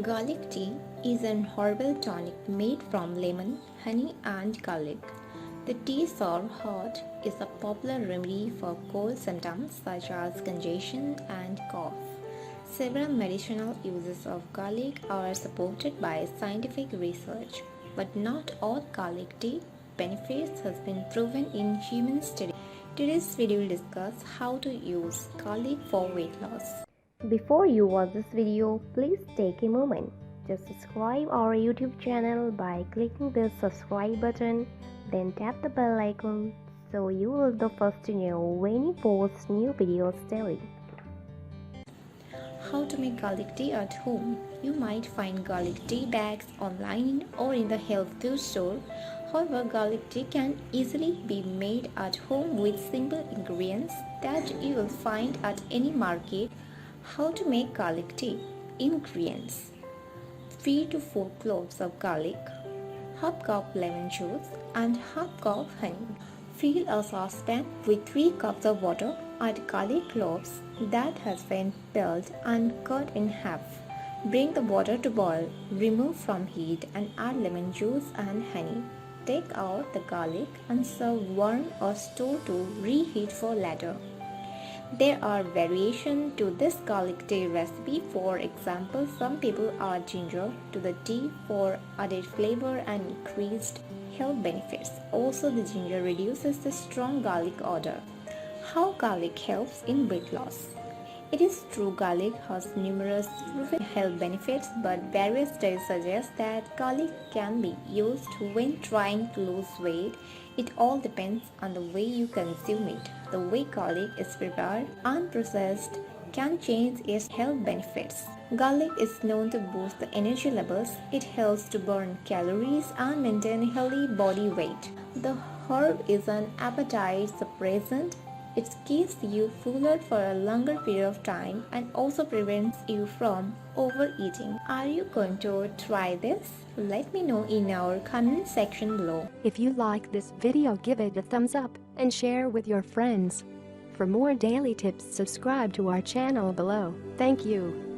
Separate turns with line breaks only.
Garlic tea is an herbal tonic made from lemon, honey, and garlic. The tea served hot is a popular remedy for cold symptoms such as congestion and cough. Several medicinal uses of garlic are supported by scientific research, but not all garlic tea benefits has been proven in human studies. Today's video will discuss how to use garlic for weight loss.
Before you watch this video, please take a moment. Just subscribe our YouTube channel by clicking the subscribe button, then tap the bell icon so you will be the first to know when we post new videos daily.
How to make garlic tea at home. You might find garlic tea bags online or in the health food store. However, garlic tea can easily be made at home with simple ingredients that you will find at any market. How to make garlic tea. Ingredients: 3 to 4 cloves of garlic, half cup lemon juice and half cup honey. Fill a saucepan with 3 cups of water. Add garlic cloves that has been peeled and cut in half. Bring the water to boil, remove from heat and add lemon juice and honey. Take out the garlic and serve warm or store to reheat for later. There are variations to this garlic tea recipe. For example, some people add ginger to the tea for added flavor and increased health benefits. Also, the ginger reduces the strong garlic odor. How garlic helps in weight loss. It is true garlic has numerous proven health benefits, but various studies suggest that garlic can be used when trying to lose weight. It all depends on the way you consume it. The way garlic is prepared and processed can change its health benefits. Garlic is known to boost the energy levels. It helps to burn calories and maintain healthy body weight. The herb is an appetite suppressant. It keeps you fuller for a longer period of time and also prevents you from overeating. Are you going to try this? Let me know in our comment section below.
If you like this video, give it a thumbs up and share with your friends. For more daily tips, subscribe to our channel below. Thank you.